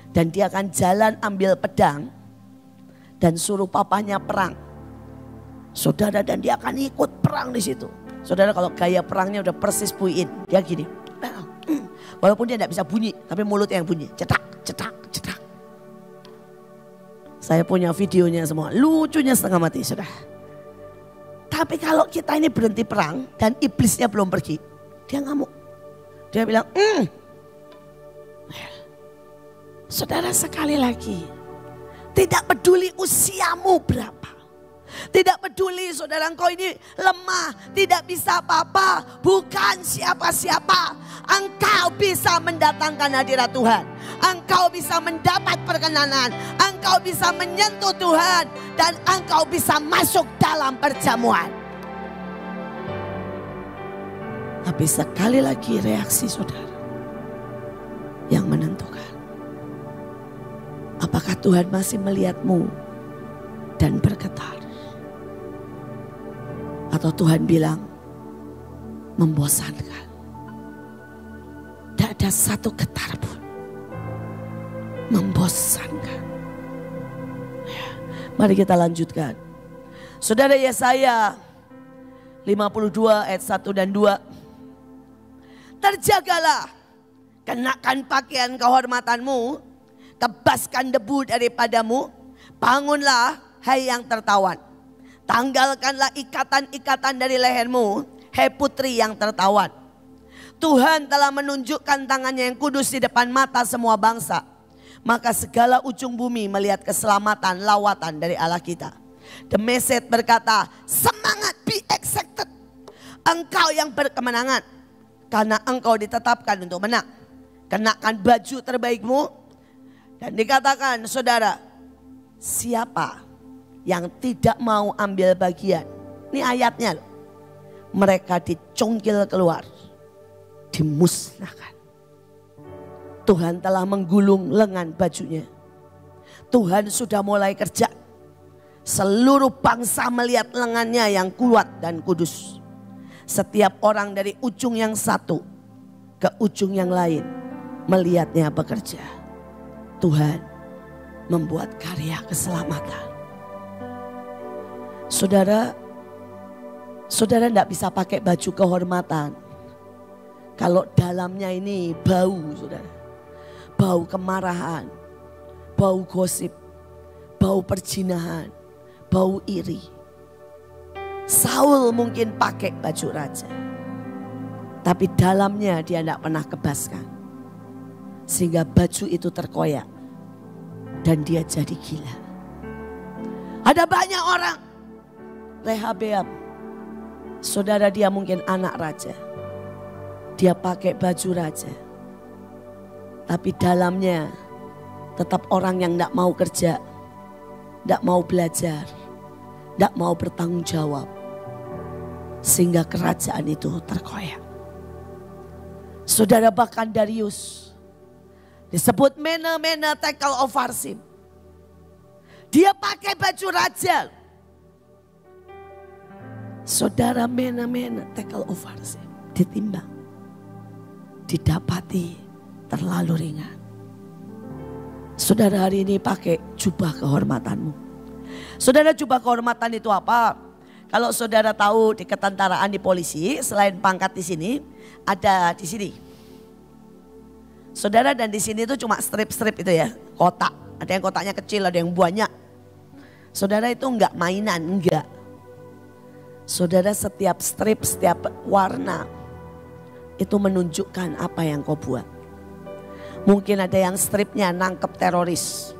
Dan dia akan jalan ambil pedang dan suruh papahnya perang. Saudara, dan dia akan ikut perang di situ. Saudara, kalau gaya perangnya udah persis puin, dia gini. Walaupun dia tidak bisa bunyi, tapi mulutnya yang bunyi. Cetak, cetak, cetak. Saya punya videonya semua, lucunya setengah mati saudara. Tapi kalau kita ini berhenti perang dan iblisnya belum pergi, dia ngamuk. Dia bilang, Saudara, sekali lagi, tidak peduli usiamu berapa. Tidak peduli saudara, engkau ini lemah, tidak bisa apa-apa, bukan siapa-siapa. Engkau bisa mendatangkan hadirat Tuhan. Engkau bisa mendapat perkenanan. Engkau bisa menyentuh Tuhan. Dan engkau bisa masuk dalam perjamuan. Tapi sekali lagi reaksi saudara yang menentukan. Apakah Tuhan masih melihatmu dan bergetar? Atau Tuhan bilang membosankan. Tidak ada satu getar pun. Membosankan. Ya, mari kita lanjutkan. Saudara, Yesaya 52 ayat 1 dan 2. Terjagalah, kenakan pakaian kehormatanmu, tebaskan debu daripadamu, bangunlah hai yang tertawan. Tanggalkanlah ikatan-ikatan dari lehermu, hai putri yang tertawan. Tuhan telah menunjukkan tangannya yang kudus di depan mata semua bangsa. Maka segala ujung bumi melihat keselamatan lawatan dari Allah kita. The Message berkata, semangat, be excited. Engkau yang berkemenangan, karena engkau ditetapkan untuk menang. Kenakan baju terbaikmu. Dan dikatakan saudara, siapa yang tidak mau ambil bagian, ini ayatnya loh, mereka dicongkil keluar, dimusnahkan. Tuhan telah menggulung lengan bajunya. Tuhan sudah mulai kerja. Seluruh bangsa melihat lengannya yang kuat dan kudus. Setiap orang dari ujung yang satu ke ujung yang lain melihatnya bekerja. Tuhan membuat karya keselamatan. Saudara tidak bisa pakai baju kehormatan Kalau dalamnya ini bau, saudara. Bau kemarahan, bau gosip, bau perjinahan, bau iri. Saul mungkin pakai baju raja. Tapi dalamnya dia tidak pernah kebaskan. Sehingga baju itu terkoyak. Dan dia jadi gila. Ada banyak orang. Rehabeam. Saudara, dia mungkin anak raja. Dia pakai baju raja. Tapi dalamnya tetap orang yang tidak mau kerja. Tidak mau belajar. Tidak mau bertanggung jawab. Sehingga kerajaan itu terkoyak. Saudara, bahkan Darius disebut Mene Tekel Upharsin. Dia pakai baju raja. Saudara, Mene Tekel Upharsin ditimbang. Didapati terlalu ringan. Saudara, hari ini pakai jubah kehormatanmu. Saudara, jubah kehormatan itu apa? Kalau saudara tahu di ketentaraan, di polisi, selain pangkat di sini, ada di sini. Saudara, dan di sini itu cuma strip-strip itu ya, kotak. Ada yang kotaknya kecil, ada yang banyak. Saudara, itu enggak mainan, enggak. Saudara, setiap strip, setiap warna itu menunjukkan apa yang kau buat. Mungkin ada yang stripnya nangkep teroris.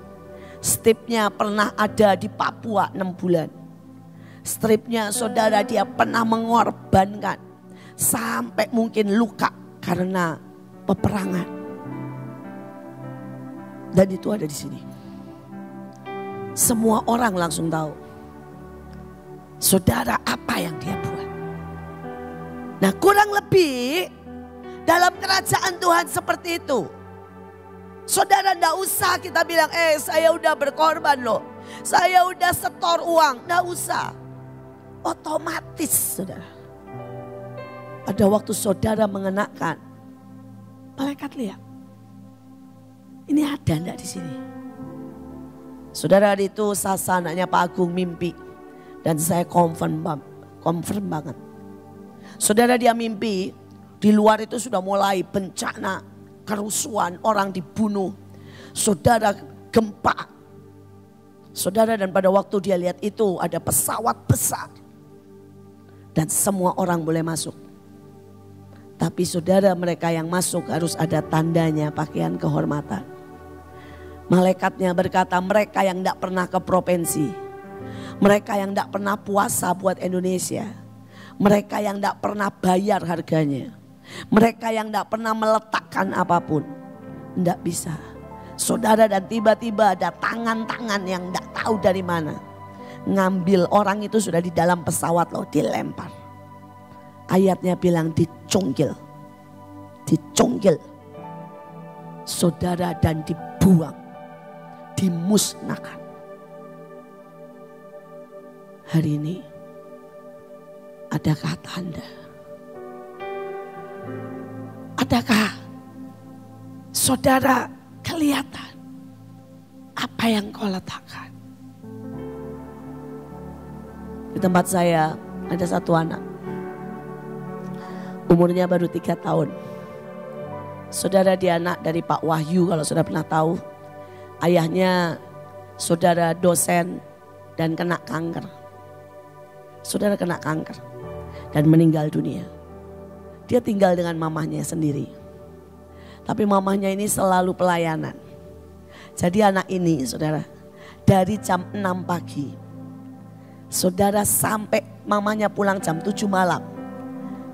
Stripnya pernah ada di Papua 6 bulan. Stripnya saudara, dia pernah mengorbankan sampai mungkin luka karena peperangan. Dan itu ada di sini. Semua orang langsung tahu. Saudara, apa yang dia buat. Nah, kurang lebih dalam kerajaan Tuhan seperti itu. Saudara, enggak usah kita bilang, saya udah berkorban loh. Saya udah setor uang. Enggak usah. Otomatis, saudara. Pada waktu saudara mengenakan, malaikat lihat. Ini ada enggak di sini? Saudara, hari itu Sasa anaknya Pak Agung mimpi. Dan saya confirm banget. Saudara, dia mimpi, di luar itu sudah mulai bencana, kerusuhan, orang dibunuh. Saudara, gempa. Saudara, dan pada waktu dia lihat itu ada pesawat besar. Dan semua orang boleh masuk. Tapi saudara, mereka yang masuk harus ada tandanya, pakaian kehormatan. Malaikatnya berkata, mereka yang tidak pernah ke provinsi. Mereka yang tidak pernah puasa buat Indonesia. Mereka yang tidak pernah bayar harganya. Mereka yang tidak pernah meletakkan apapun. Tidak bisa. Saudara, dan tiba-tiba ada tangan-tangan yang tidak tahu dari mana. Ngambil orang itu sudah di dalam pesawat loh, dilempar. Ayatnya bilang dicongkil. Dicongkil. Saudara, dan dibuang. Dimusnahkan. Hari ini, adakah tanda? Adakah saudara kelihatan apa yang kau letakkan? Di tempat saya ada satu anak. Umurnya baru 3 tahun. Saudara, dia anak dari Pak Wahyu, kalau saudara pernah tahu. Ayahnya saudara dosen dan kena kanker. Saudara, kena kanker dan meninggal dunia. Dia tinggal dengan mamahnya sendiri. Tapi mamahnya ini selalu pelayanan. Jadi anak ini, saudara, dari jam 6 pagi. Saudara, sampai mamanya pulang jam 7 malam.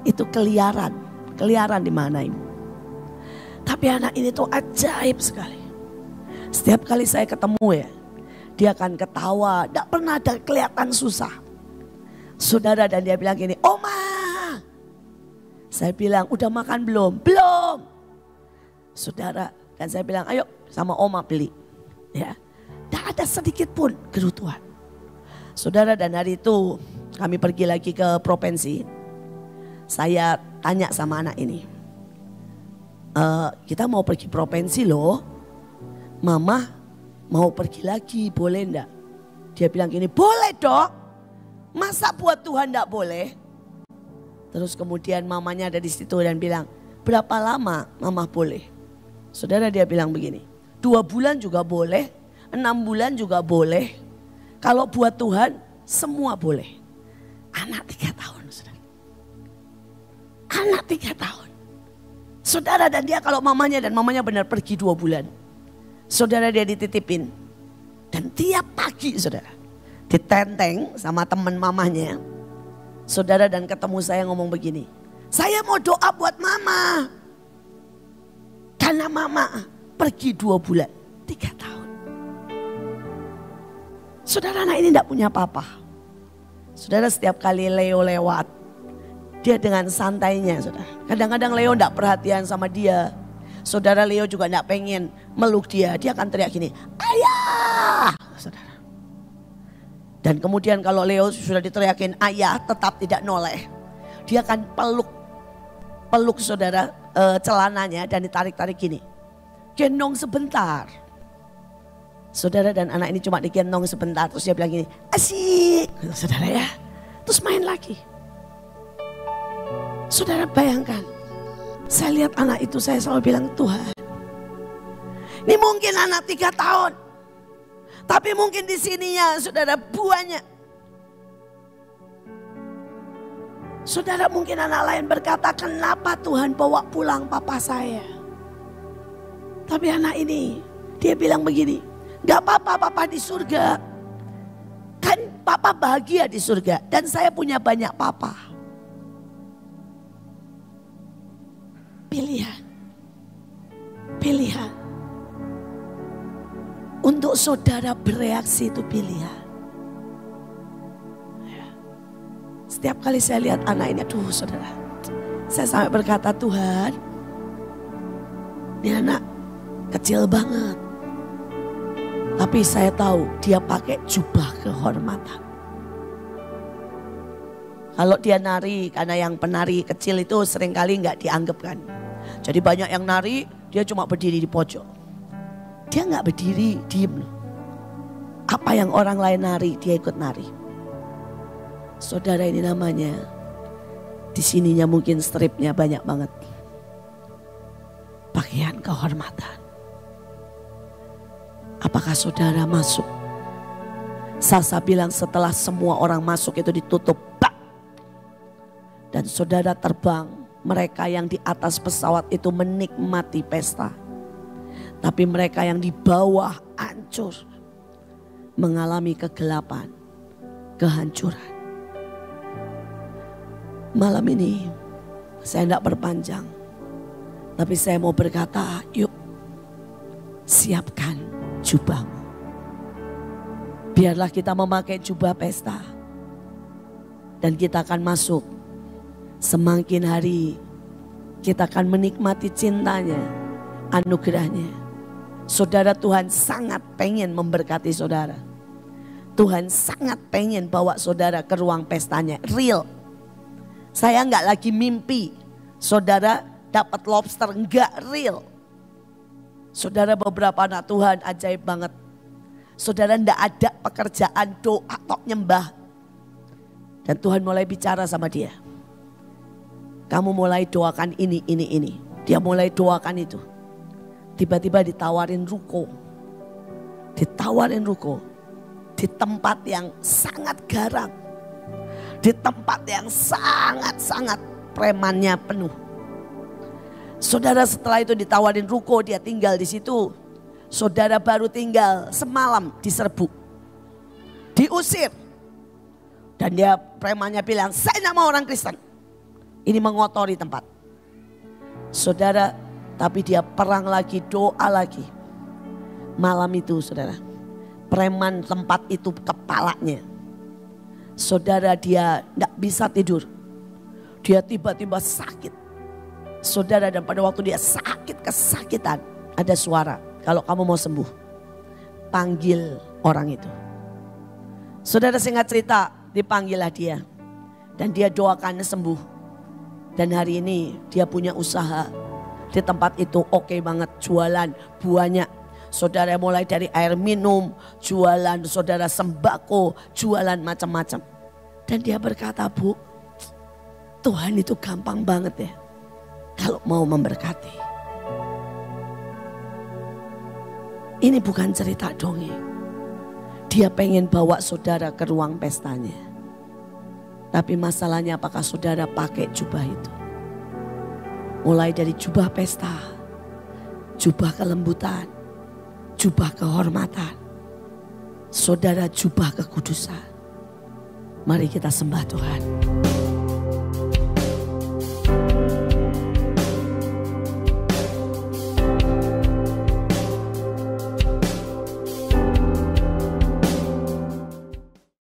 Itu keliaran. Keliaran di mana ini. Tapi anak ini tuh ajaib sekali. Setiap kali saya ketemu ya, dia akan ketawa. Tidak pernah ada kelihatan susah. Saudara, dan dia bilang gini, Oma. Saya bilang, udah makan belum? Belum. Saudara, dan saya bilang, ayo sama Oma beli. Ya, tidak ada sedikit pun kerutuhan. Saudara, dan hari itu kami pergi lagi ke provinsi. Saya tanya sama anak ini. Kita mau pergi provinsi loh. Mama mau pergi lagi, boleh enggak? Dia bilang gini, boleh dok. Masa buat Tuhan enggak boleh? Terus kemudian mamanya ada di situ dan bilang, berapa lama mama boleh? Saudara, dia bilang begini, 2 bulan juga boleh, 6 bulan juga boleh. Kalau buat Tuhan semua boleh. Anak 3 tahun, saudara. Anak 3 tahun. Saudara, dan dia kalau mamanya benar pergi 2 bulan. Saudara, dia dititipin. Dan tiap pagi, saudara, ditenteng sama teman mamanya. Saudara, dan ketemu saya ngomong begini, saya mau doa buat mama. Karena mama pergi 2 bulan, 3 tahun. Saudara, anak ini tidak punya papa. Saudara, setiap kali Leo lewat, dia dengan santainya, saudara. Kadang-kadang Leo tidak perhatian sama dia. Saudara, Leo juga tidak pengen meluk dia. Dia akan teriak gini, ayah, saudara. Dan kemudian kalau Leo sudah diteriakin ayah tetap tidak noleh, dia akan peluk saudara celananya dan ditarik-tarik gini. Gendong sebentar. Saudara, dan anak ini cuma digendong sebentar. Terus dia bilang gini, asik. Saudara ya. Terus main lagi. Saudara, bayangkan. Saya lihat anak itu, saya selalu bilang, Tuhan, ini mungkin anak 3 tahun. Tapi mungkin di sininya saudara buahnya. Saudara, mungkin anak lain berkata, kenapa Tuhan bawa pulang papa saya? Tapi anak ini, dia bilang begini, gak apa-apa papa di surga. Kan papa bahagia di surga dan saya punya banyak papa. Pilihan. Pilihan. Untuk saudara bereaksi itu pilihan. Setiap kali saya lihat anak ini, aduh saudara, saya sampai berkata, Tuhan, ini anak kecil banget. Tapi saya tahu dia pakai jubah kehormatan. Kalau dia nari, karena yang penari kecil itu seringkali nggak dianggap kan. Jadi banyak yang nari, dia cuma berdiri di pojok. Dia nggak berdiri, diem. Apa yang orang lain nari, dia ikut nari. Saudara, ini namanya, di sininya mungkin stripnya banyak banget. Pakaian kehormatan. Apakah saudara masuk? Sasa bilang setelah semua orang masuk itu ditutup. Bak! Dan saudara terbang. Mereka yang di atas pesawat itu menikmati pesta. Tapi mereka yang di bawah hancur. Mengalami kegelapan, kehancuran. Malam ini saya tidak berpanjang. Tapi saya mau berkata, yuk siapkan jubahmu. Biarlah kita memakai jubah pesta. Dan kita akan masuk. Semakin hari kita akan menikmati cintanya, anugerahnya. Saudara, Tuhan sangat pengen memberkati saudara. Tuhan sangat pengen bawa saudara ke ruang pestanya. Real. Saya nggak lagi mimpi saudara dapat lobster, enggak, real. Saudara, beberapa anak Tuhan ajaib banget. Saudara, enggak ada pekerjaan doa atau nyembah. Dan Tuhan mulai bicara sama dia. Kamu mulai doakan ini. Dia mulai doakan itu. Tiba-tiba ditawarin ruko. Ditawarin ruko. Di tempat yang sangat garang. Di tempat yang sangat-sangat premannya penuh. Saudara, setelah itu ditawarin ruko, dia tinggal di situ. Saudara, baru tinggal semalam diserbu. Diusir. Dan dia premannya bilang, saya tidak mau orang Kristen. Ini mengotori tempat. Saudara, tapi dia perang lagi, doa lagi. Malam itu saudara, preman tempat itu kepalanya. Saudara, dia tidak bisa tidur. Dia tiba-tiba sakit. Saudara, dan pada waktu dia sakit, kesakitan, ada suara, kalau kamu mau sembuh, panggil orang itu. Saudara, singkat cerita, dipanggillah dia. Dan dia doakannya sembuh. Dan hari ini dia punya usaha. Di tempat itu oke banget, jualan banyak. Saudara, mulai dari air minum, jualan saudara sembako, jualan macam-macam. Dan dia berkata, Bu, Tuhan itu gampang banget ya. Kalau mau memberkati. Ini bukan cerita dongeng. Dia pengen bawa saudara ke ruang pestanya. Tapi masalahnya apakah saudara pakai jubah itu? Mulai dari jubah pesta, jubah kelembutan, jubah kehormatan, saudara jubah kekudusan. Mari kita sembah Tuhan.